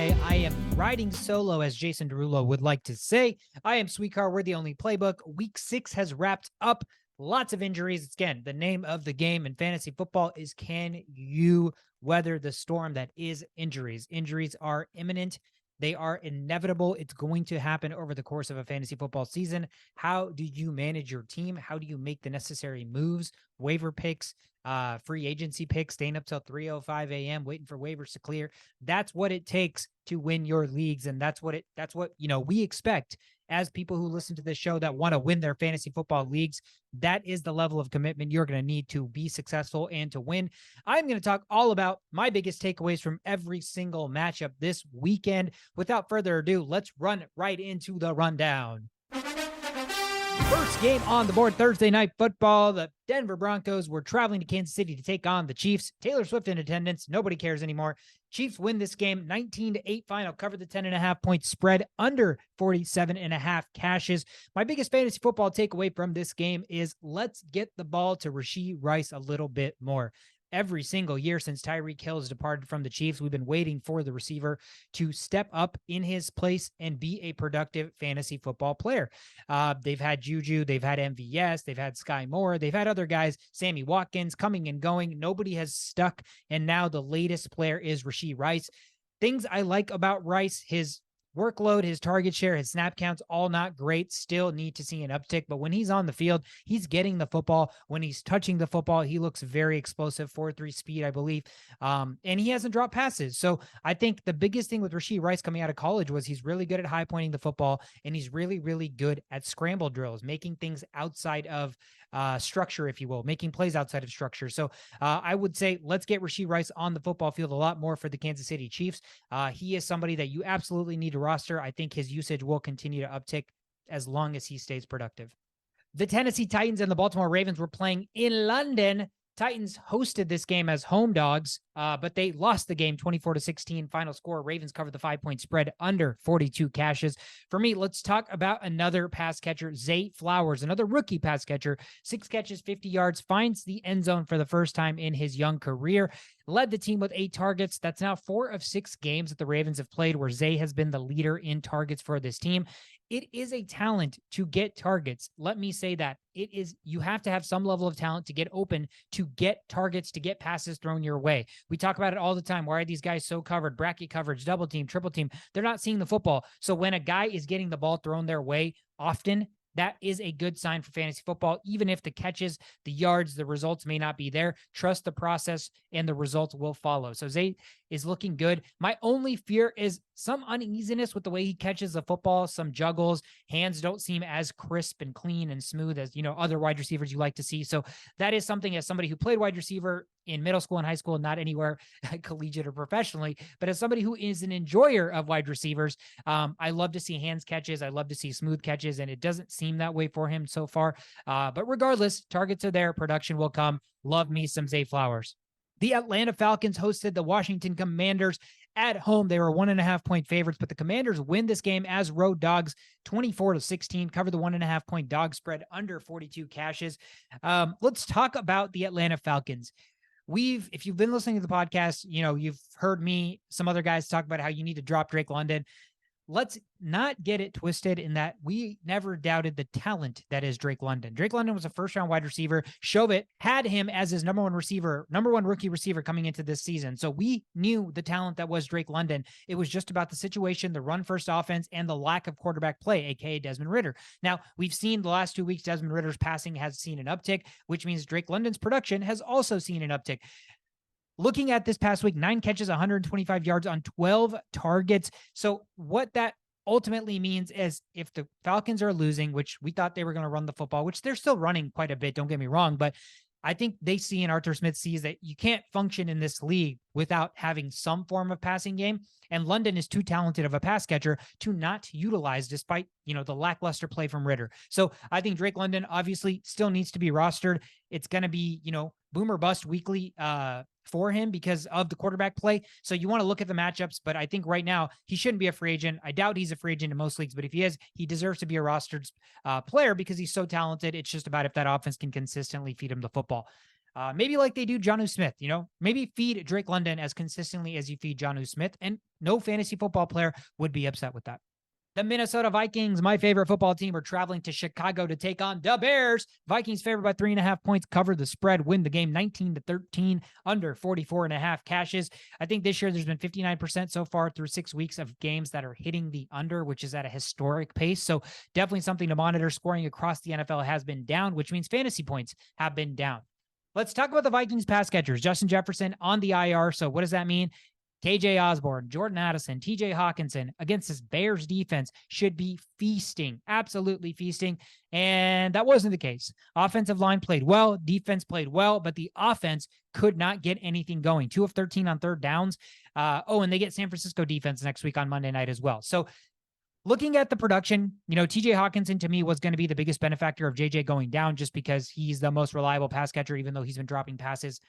Tuesday. I am riding solo, as Jason Derulo would like to say. I am Sweetcar. We're the only playbook. Week 6 has wrapped up. Lots of injuries. It's, again, the name of the game in fantasy football is, can you weather the storm that is injuries? Injuries are imminent. They are inevitable. It's going to happen over the course of a fantasy football season. How do you manage your team? How do you make the necessary moves, waiver picks, free agency picks, staying up till 3:05 a.m., waiting for waivers to clear? That's what it takes to win your leagues. And that's what we expect as people who listen to this show that want to win their fantasy football leagues. That is the level of commitment you're going to need to be successful and to win. I'm going to talk all about my biggest takeaways from every single matchup this weekend. Without further ado, let's run right into the rundown. First game on the board, Thursday Night Football. The Denver Broncos were traveling to Kansas City to take on the Chiefs. Taylor Swift in attendance. Nobody cares anymore. Chiefs win this game 19-8 final, cover the 10.5 point spread, under 47.5 cashes. My biggest fantasy football takeaway from this game is, let's get the ball to Rashee Rice a little bit more. Every single year since Tyreek Hill has departed from the Chiefs, we've been waiting for the receiver to step up in his place and be a productive fantasy football player. They've had Juju, they've had MVS, they've had Sky Moore, they've had other guys, Sammy Watkins, coming and going. Nobody has stuck, and now the latest player is Rashee Rice. Things I like about Rice: his workload, his target share, his snap counts, all not great. Still need to see an uptick. But when he's on the field, he's getting the football. When he's touching the football, he looks very explosive, 4.3 speed, I believe. And he hasn't dropped passes. So I think the biggest thing with Rashee Rice coming out of college was he's really good at high pointing the football, and he's really, really good at scramble drills, making things outside of structure, if you will, making plays outside of structure. So I would say let's get Rashee Rice on the football field a lot more for the Kansas City Chiefs. He is somebody that you absolutely need to roster. I think his usage will continue to uptick as long as he stays productive. The Tennessee Titans and the Baltimore Ravens were playing in London. Titans hosted this game as home dogs, but they lost the game 24-16. Final score: Ravens covered the 5-point spread, under 42 cashes. For me, let's talk about another pass catcher, Zay Flowers, another rookie pass catcher. 6 catches, 50 yards, finds the end zone for the first time in his young career. Led the team with 8 targets. That's now 4 of 6 games that the Ravens have played where Zay has been the leader in targets for this team. It is a talent to get targets. Let me say that. It is, you have to have some level of talent to get open, to get targets, to get passes thrown your way. We talk about it all the time. Why are these guys so covered? Bracket coverage, double team, triple team. They're not seeing the football. So when a guy is getting the ball thrown their way often, that is a good sign for fantasy football. Even if the catches, the yards, the results may not be there, trust the process and the results will follow. So Zay is looking good. My only fear is some uneasiness with the way he catches the football, some juggles. Hands don't seem as crisp and clean and smooth as, other wide receivers you like to see. So that is something, as somebody who played wide receiver in middle school and high school, not anywhere collegiate or professionally, but as somebody who is an enjoyer of wide receivers, I love to see hands catches. I love to see smooth catches, and it doesn't seem that way for him so far. But regardless, targets are there. Production will come. Love me some Zay Flowers. The Atlanta Falcons hosted the Washington Commanders at home. They were 1.5 point favorites, but the Commanders win this game as road dogs, 24-16, cover the 1.5 point dog spread, under 42 cashes. Let's talk about the Atlanta Falcons. If you've been listening to the podcast, you've heard me, some other guys talk about how you need to drop Drake London. Let's not get it twisted in that we never doubted the talent that is Drake London. Drake London was a first-round wide receiver. Shovit had him as his number one rookie receiver coming into this season. So we knew the talent that was Drake London. It was just about the situation, the run-first offense, and the lack of quarterback play, aka Desmond Ridder. Now, we've seen the last 2 weeks, Desmond Ridder's passing has seen an uptick, which means Drake London's production has also seen an uptick. Looking at this past week, 9 catches, 125 yards on 12 targets. So what that ultimately means is, if the Falcons are losing, which we thought they were going to run the football, which they're still running quite a bit, don't get me wrong, but I think they see, and Arthur Smith sees, that you can't function in this league without having some form of passing game. And London is too talented of a pass catcher to not utilize, despite, the lackluster play from Ridder. So I think Drake London obviously still needs to be rostered. It's going to be, boom or bust weekly for him because of the quarterback play. So you want to look at the matchups, but I think right now he shouldn't be a free agent. I doubt he's a free agent in most leagues, but if he is, he deserves to be a rostered player because he's so talented. It's just about if that offense can consistently feed him the football. Maybe like they do Jonnu Smith, maybe feed Drake London as consistently as you feed Jonnu Smith, and no fantasy football player would be upset with that. The Minnesota Vikings, my favorite football team, are traveling to Chicago to take on the Bears. Vikings favored by 3.5 points, cover the spread, win the game 19-13, under 44.5 cashes. I think this year there's been 59% so far through 6 weeks of games that are hitting the under, which is at a historic pace. So definitely something to monitor. Scoring across the NFL has been down, which means fantasy points have been down. Let's talk about the Vikings pass catchers. Justin Jefferson on the IR. So what does that mean? KJ Osborne, Jordan Addison, TJ Hawkinson against this Bears defense should be feasting, absolutely feasting. And that wasn't the case. Offensive line played well, defense played well, but the offense could not get anything going. 2 of 13 on third downs. And they get San Francisco defense next week on Monday night as well. So looking at the production, TJ Hawkinson to me was going to be the biggest benefactor of JJ going down just because he's the most reliable pass catcher, even though he's been dropping passes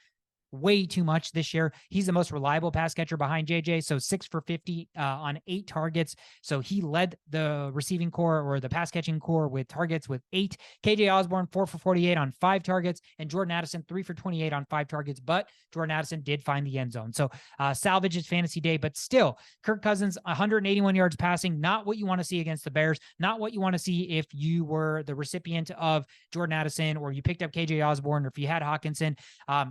way too much this year. He's the most reliable pass catcher behind JJ. So 6 for 50 on 8 targets. So he led the receiving core or the pass catching core with targets with 8. KJ Osborne 4 for 48 on 5 targets, and Jordan Addison 3 for 28 on 5 targets. But Jordan Addison did find the end zone. So salvage his fantasy day, but still Kirk Cousins 181 yards passing, not what you want to see against the Bears, not what you want to see if you were the recipient of Jordan Addison or you picked up KJ Osborne or if you had Hawkinson,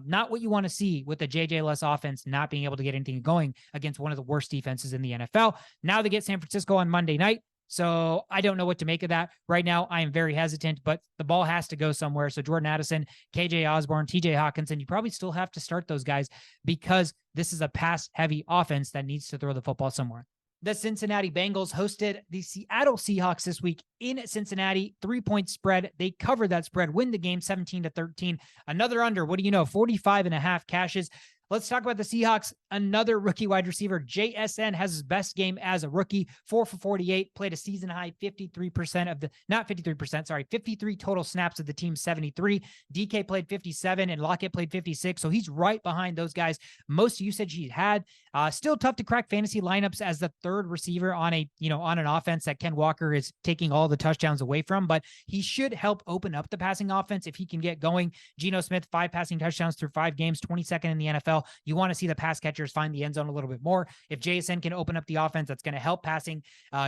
not what you want to see with the JJ less offense not being able to get anything going against one of the worst defenses in the NFL. Now they get San Francisco on Monday night. So I don't know what to make of that. Right now, I am very hesitant, but the ball has to go somewhere. So Jordan Addison, KJ Osborne, TJ Hawkinson, you probably still have to start those guys because this is a pass-heavy offense that needs to throw the football somewhere. The Cincinnati Bengals hosted the Seattle Seahawks this week in Cincinnati. 3-point spread. They covered that spread, win the game 17-13. Another under, 45.5 cashes. Let's talk about the Seahawks. Another rookie wide receiver, JSN, has his best game as a rookie. 4 for 48, played a season high 53% of the, not 53%, sorry, 53 total snaps of the team's 73. DK played 57 and Lockett played 56. So he's right behind those guys. Most usage he had. Still tough to crack fantasy lineups as the third receiver on on an offense that Ken Walker is taking all the touchdowns away from, but he should help open up the passing offense if he can get going. Geno Smith, 5 passing touchdowns through 5 games, 22nd in the NFL. You want to see the pass catchers find the end zone a little bit more. If JSN can open up the offense, that's going to help passing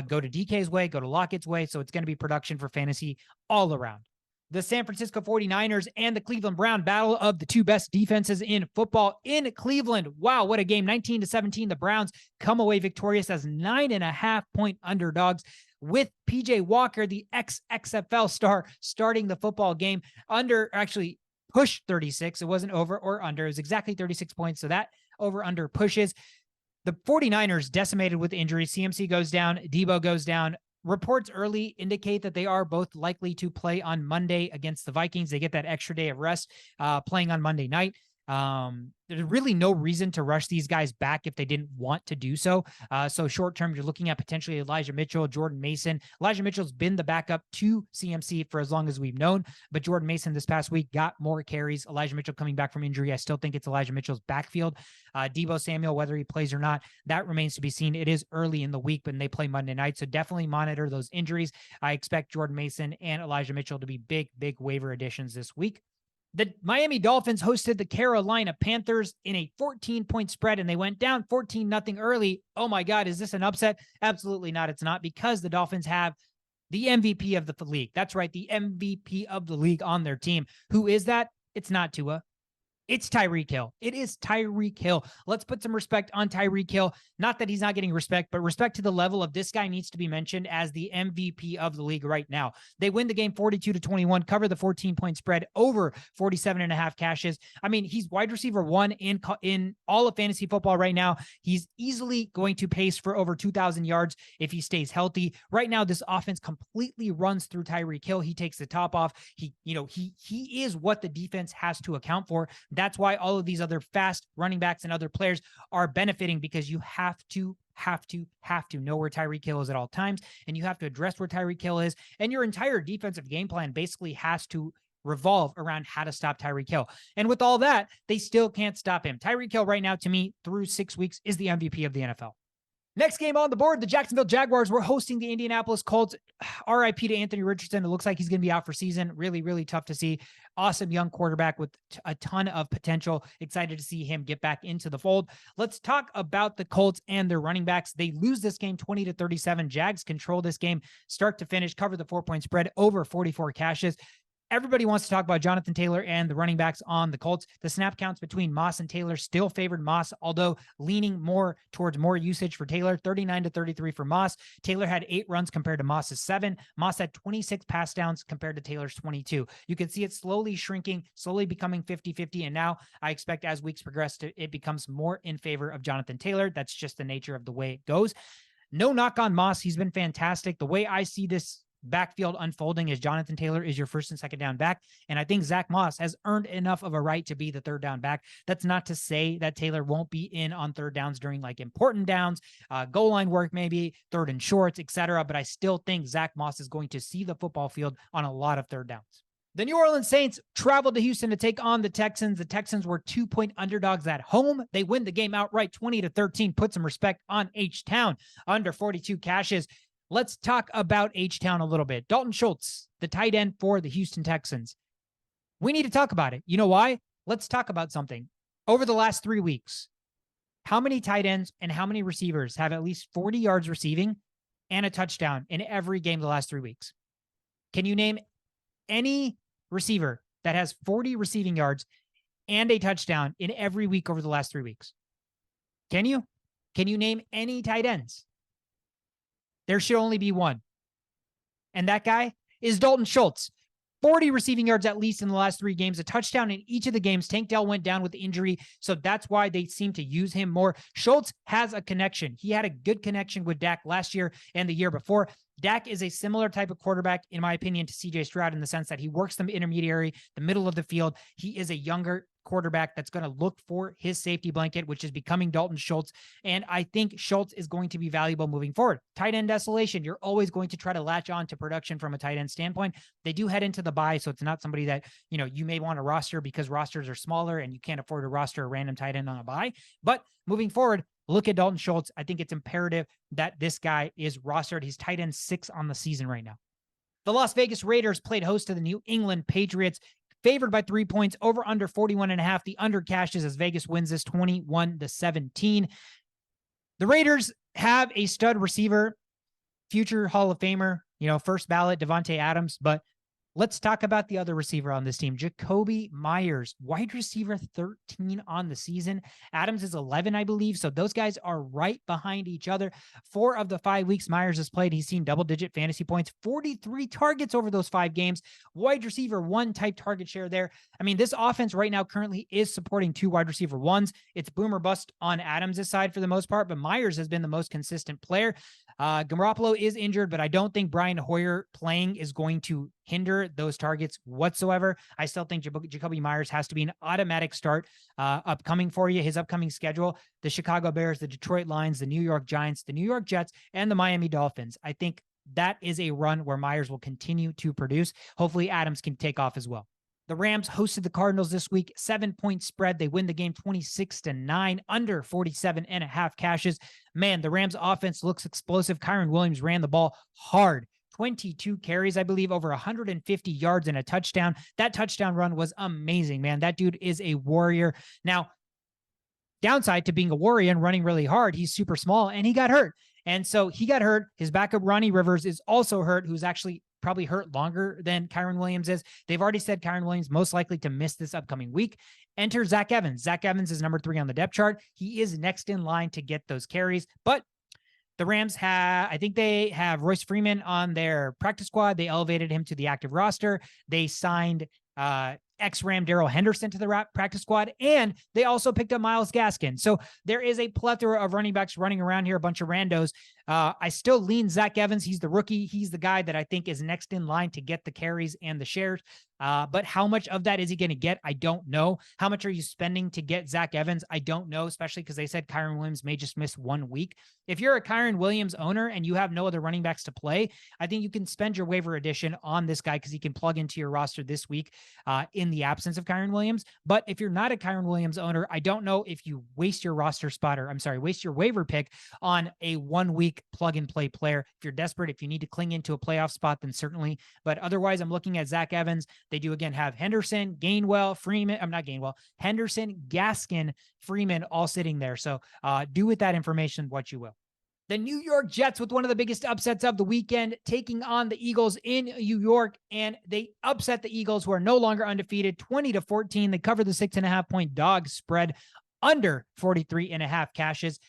go to DK's way, go to Lockett's way. So it's going to be production for fantasy all around. The San Francisco 49ers and the Cleveland Browns, battle of the 2 best defenses in football in Cleveland. Wow, what a game. 19-17. The Browns come away victorious as 9.5-point underdogs with PJ Walker, the ex-XFL star, starting the football game. Push 36. It wasn't over or under. It was exactly 36 points. So that over-under pushes. The 49ers decimated with injuries. CMC goes down. Debo goes down. Reports early indicate that they are both likely to play on Monday against the Vikings. They get that extra day of rest playing on Monday night. There's really no reason to rush these guys back if they didn't want to do so. So short term, you're looking at potentially Elijah Mitchell, Jordan Mason. Elijah Mitchell's been the backup to CMC for as long as we've known, but Jordan Mason this past week got more carries. Elijah Mitchell coming back from injury. I still think it's Elijah Mitchell's backfield. Debo Samuel, whether he plays or not, that remains to be seen. It is early in the week when they play Monday night, so definitely monitor those injuries. I expect Jordan Mason and Elijah Mitchell to be big waiver additions this week. The Miami Dolphins hosted the Carolina Panthers in a 14-point spread, and they went down 14-0 early. Oh my God, is this an upset? Absolutely not. It's not, because the Dolphins have the MVP of the league. That's right, the MVP of the league on their team. Who is that? It's not Tua. It's Tyreek Hill. It is Tyreek Hill. Let's put some respect on Tyreek Hill. Not that he's not getting respect, but respect to the level of this guy needs to be mentioned as the MVP of the league right now. They win the game 42-21, cover the 14-point spread, over 47.5 cashes. I mean, he's wide receiver 1 in all of fantasy football right now. He's easily going to pace for over 2,000 yards if he stays healthy. Right now, this offense completely runs through Tyreek Hill. He takes the top off. He is what the defense has to account for. That's why all of these other fast running backs and other players are benefiting, because you have to know where Tyreek Hill is at all times, and you have to address where Tyreek Hill is, and your entire defensive game plan basically has to revolve around how to stop Tyreek Hill. And with all that, they still can't stop him. Tyreek Hill right now, to me, through 6 weeks, is the MVP of the NFL. Next game on the board, the Jacksonville Jaguars were hosting the Indianapolis Colts. RIP to Anthony Richardson. It looks like he's going to be out for season. Really, really tough to see. Awesome young quarterback with a ton of potential. Excited to see him get back into the fold. Let's talk about the Colts and their running backs. They lose this game 20-37. Jags control this game start to finish, cover the 4-point spread over 44 cashes. Everybody wants to talk about Jonathan Taylor and the running backs on the Colts. The snap counts between Moss and Taylor still favored Moss, although leaning more towards more usage for Taylor, 39-33 for Moss. Taylor had 8 runs compared to Moss's 7. Moss had 26 pass downs compared to Taylor's 22. You can see it slowly shrinking, slowly becoming 50-50. And now I expect as weeks progress, it becomes more in favor of Jonathan Taylor. That's just the nature of the way it goes. No knock on Moss. He's been fantastic. The way I see this backfield unfolding is Jonathan Taylor is your first and second down back. And I think Zach Moss has earned enough of a right to be the third down back. That's not to say that Taylor won't be in on third downs during like important downs, goal line work, maybe third and shorts, etc. But I still think Zach Moss is going to see the football field on a lot of third downs. The New Orleans Saints traveled to Houston to take on the Texans. The Texans were 2-point underdogs at home. They win the game outright 20-13. Put some respect on H-Town under 42 cashes. Let's talk about H-Town a little bit. Dalton Schultz, the tight end for the Houston Texans. We need to talk about it. You know why? Let's talk about something. Over the last 3 weeks, how many tight ends and how many receivers have at least 40 yards receiving and a touchdown in every game the last 3 weeks? Can you name any receiver that has 40 receiving yards and a touchdown in every week over the last 3 weeks? Can you? Can you name any tight ends? There should only be one. And that guy is Dalton Schultz. 40 receiving yards at least in the last 3 games, a touchdown in each of the games. Tank Dell went down with injury, so that's why they seem to use him more. Schultz has a connection. He had a good connection with Dak last year and the year before. Dak is a similar type of quarterback, in my opinion, to CJ Stroud in the sense that he works the intermediary, the middle of the field. He is a younger quarterback that's going to look for his safety blanket, which is becoming Dalton Schultz. And I think Schultz is going to be valuable moving forward. Tight end desolation. You're always going to try to latch on to production from a tight end standpoint. They do head into the bye, so it's not somebody that, you may want to roster because rosters are smaller and you can't afford to roster a random tight end on a bye. But moving forward, look at Dalton Schultz. I think it's imperative that this guy is rostered. He's tight end 6 on the season right now. The Las Vegas Raiders played host to the New England Patriots. Favored by 3 points, over under 41.5. The under cashes as Vegas wins this 21-17. The Raiders have a stud receiver, future Hall of Famer, first ballot Devontae Adams, but let's talk about the other receiver on this team, Jacoby Myers, wide receiver 13 on the season. Adams is 11, I believe. So those guys are right behind each other. 4 of the 5 weeks Myers has played, he's seen double-digit fantasy points, 43 targets over those 5 games. Wide receiver 1 type target share there. I mean, this offense right now currently is supporting 2 wide receiver 1s. It's boom or bust on Adams' side for the most part, but Myers has been the most consistent player. Garoppolo is injured, but I don't think Brian Hoyer playing is going to hinder those targets whatsoever. I still think Jacoby Myers has to be an automatic start upcoming for you. His upcoming schedule, the Chicago Bears, the Detroit Lions, the New York Giants, the New York Jets, and the Miami Dolphins. I think that is a run where Myers will continue to produce. Hopefully Adams can take off as well. The Rams hosted the Cardinals this week, 7-point spread. They win the game 26-9, under 47.5 cashes. Man, the Rams offense looks explosive. Kyron Williams ran the ball hard. 22 carries, I believe, over 150 yards and a touchdown. That touchdown run was amazing, man. That dude is a warrior. Now, downside to being a warrior and running really hard, he's super small and he got hurt. And so he got hurt. His backup, Ronnie Rivers, is also hurt, who's actually probably hurt longer than Kyron Williams is. They've already said Kyron Williams most likely to miss this upcoming week. Enter Zach Evans. Zach Evans is number 3 on the depth chart. He is next in line to get those carries, but the Rams I think they have Royce Freeman on their practice squad. They elevated him to the active roster. They signed ex-Ram Darrell Henderson to the practice squad, and they also picked up Myles Gaskin. So there is a plethora of running backs running around here, a bunch of randos. I still lean Zach Evans. He's the rookie. He's the guy that I think is next in line to get the carries and the shares. But how much of that is he going to get? I don't know. How much are you spending to get Zach Evans? I don't know, especially because they said Kyren Williams may just miss 1 week. If you're a Kyren Williams owner and you have no other running backs to play, I think you can spend your waiver edition on this guy because he can plug into your roster this week in the absence of Kyren Williams. But if you're not a Kyren Williams owner, I don't know if you waste your roster spot, or waste your waiver pick on a 1 week plug and play player. If you're desperate, if you need to cling into a playoff spot, then certainly. But otherwise, I'm looking at Zach Evans. They do again have Henderson, Gainwell, Freeman. I'm not Gainwell, Henderson, Gaskin, Freeman all sitting there. So do with that information what you will. The New York Jets with one of the biggest upsets of the weekend, taking on the Eagles in New York, and they upset the Eagles, who are no longer undefeated, 20-14. They covered the 6.5-point dog spread under 43.5 cashes.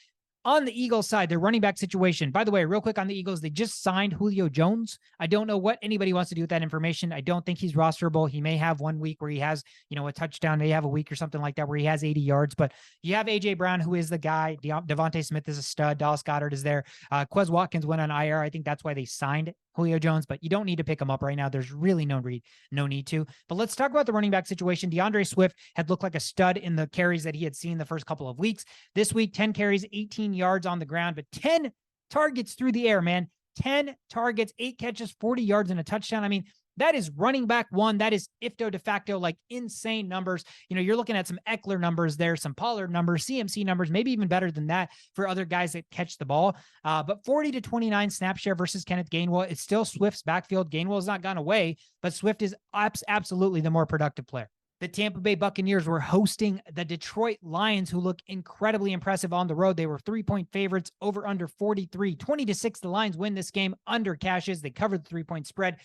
On the Eagles side, their running back situation. By the way, real quick on the Eagles, they just signed Julio Jones. I don't know what anybody wants to do with that information. I don't think he's rosterable. He may have 1 week where he has, a touchdown. They have a week or something like that where he has 80 yards. But you have A.J. Brown, who is the guy. Devontae Smith is a stud. Dallas Goedert is there. Quez Watkins went on IR. I think that's why they signed Julio Jones, but you don't need to pick him up right now. There's really no need to. But let's talk about the running back situation. DeAndre Swift had looked like a stud in the carries that he had seen the first couple of weeks. This week, 10 carries, 18 yards on the ground, but 10 targets through the air, man. 10 targets, 8 catches, 40 yards, and a touchdown. I mean, that is running back one. That is ifto de facto, like insane numbers. You're looking at some Eckler numbers there, some Pollard numbers, CMC numbers, maybe even better than that for other guys that catch the ball. But 40-29 snap share versus Kenneth Gainwell. It's still Swift's backfield. Gainwell has not gone away, but Swift is absolutely the more productive player. The Tampa Bay Buccaneers were hosting the Detroit Lions, who look incredibly impressive on the road. They were 3-point favorites, over under 43. 20-6, the Lions win this game under cashes. They covered the 3-point spread.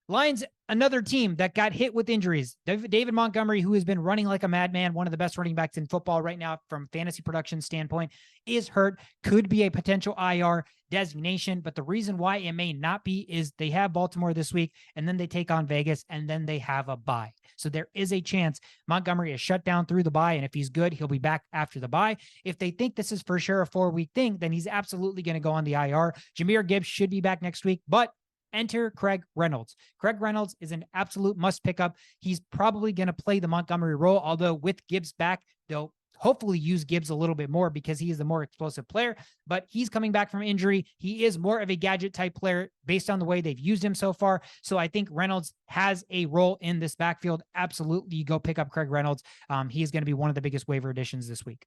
Lions, another team that got hit with injuries. David Montgomery, who has been running like a madman, one of the best running backs in football right now from fantasy production standpoint, is hurt, could be a potential IR designation. But the reason why it may not be is they have Baltimore this week, and then they take on Vegas, and then they have a bye. So there is a chance Montgomery is shut down through the bye, and if he's good, he'll be back after the bye. If they think this is for sure a 4-week thing, then he's absolutely going to go on the IR. Jahmyr Gibbs should be back next week, but enter Craig Reynolds. Craig Reynolds is an absolute must pick up. He's probably going to play the Montgomery role, although with Gibbs back, they'll hopefully use Gibbs a little bit more because he is the more explosive player, but he's coming back from injury. He is more of a gadget type player based on the way they've used him so far. So I think Reynolds has a role in this backfield. Absolutely. You go pick up Craig Reynolds. He is going to be one of the biggest waiver additions this week.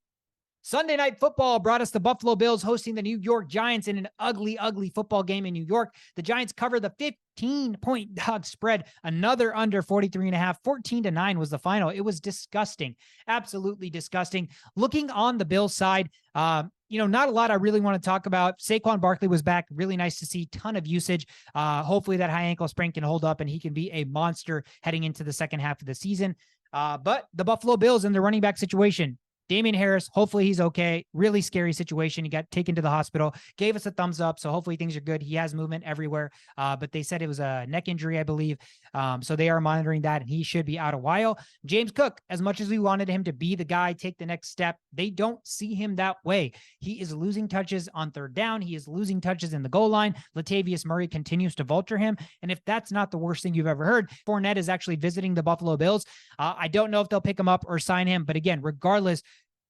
Sunday Night Football brought us the Buffalo Bills hosting the New York Giants in an ugly football game in New York. The Giants cover the 15-point dog spread, another under 43.5, 14-9 was the final. It was disgusting, absolutely disgusting. Looking on the Bills side, not a lot I really want to talk about. Saquon Barkley was back. Really nice to see. Ton of usage. Hopefully that high ankle sprain can hold up and he can be a monster heading into the second half of the season. But the Buffalo Bills and the running back situation, Damian Harris, hopefully he's okay. Really scary situation. He got taken to the hospital, gave us a thumbs up. So hopefully things are good. He has movement everywhere. But they said it was a neck injury, I believe. So they are monitoring that and he should be out a while. James Cook, as much as we wanted him to be the guy, take the next step, they don't see him that way. He is losing touches on third down. He is losing touches in the goal line. Latavius Murray continues to vulture him. And if that's not the worst thing you've ever heard, Fournette is actually visiting the Buffalo Bills. I don't know if they'll pick him up or sign him. But again, regardless,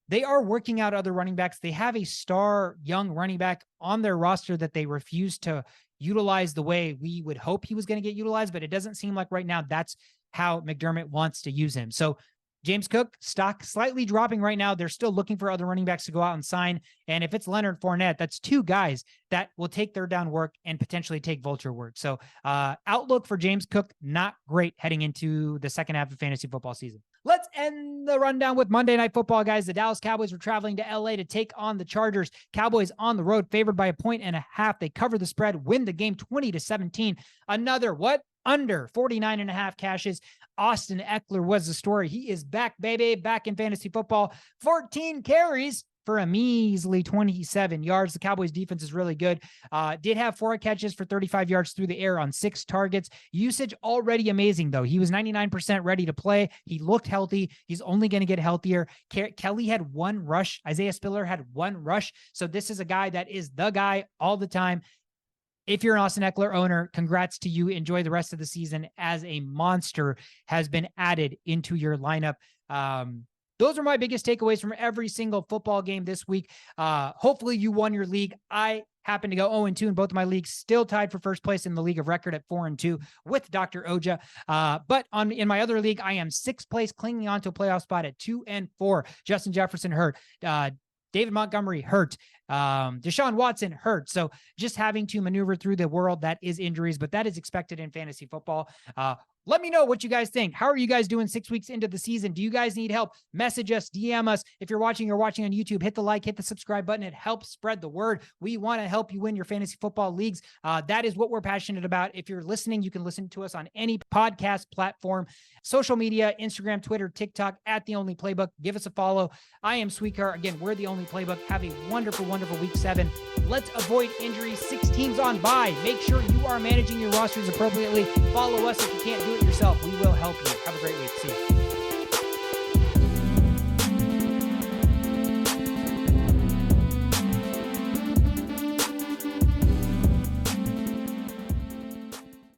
they are working out other running backs. They have a star young running back on their roster that they refuse to utilize the way we would hope he was going to get utilized, but it doesn't seem like right now that's how McDermott wants to use him. So James Cook, stock slightly dropping right now. They're still looking for other running backs to go out and sign. And if it's Leonard Fournette, that's two guys that will take third down work and potentially take vulture work. So outlook for James Cook, not great heading into the second half of fantasy football season. Let's end the rundown with Monday Night Football, guys. The Dallas Cowboys were traveling to LA to take on the Chargers. Cowboys on the road, favored by 1.5. They cover the spread, win the game 20-17. Another under 49.5 cashes. Austin Eckler was the story. He is back, baby, back in fantasy football. 14 carries, for a measly 27 yards. The Cowboys defense is really good. Did have 4 catches for 35 yards through the air on 6 targets. Usage already amazing, though. He was 99% ready to play. He looked healthy. He's only going to get healthier. Kelly had 1 rush. Isaiah Spiller had 1 rush. So this is a guy that is the guy all the time. If you're an Austin Eckler owner, congrats to you. Enjoy the rest of the season as a monster has been added into your lineup. Those are my biggest takeaways from every single football game this week. Hopefully you won your league. I happen to go 0-2 in both of my leagues, still tied for first place in the league of record at 4-2 with Dr. Oja. But in my other league, I am 6th place, clinging on to a playoff spot at 2-4. Justin Jefferson hurt. David Montgomery hurt. Deshaun Watson hurt. So just having to maneuver through the world that is injuries, but that is expected in fantasy football. Let me know what you guys think. How are you guys doing 6 weeks into the season? Do you guys need help? Message us, DM us. If you're watching on YouTube, hit the like, hit the subscribe button. It helps spread the word. We want to help you win your fantasy football leagues. That is what we're passionate about. If you're listening, you can listen to us on any podcast platform, social media, Instagram, Twitter, TikTok, at The Only Playbook. Give us a follow. I am Sweetcar. Again, we're The Only Playbook. Have a wonderful, wonderful week 7. Let's avoid injuries. 6 teams on bye. Make sure you are managing your rosters appropriately. Follow us if you can't do it yourself. We will help you. Have a great week. See you.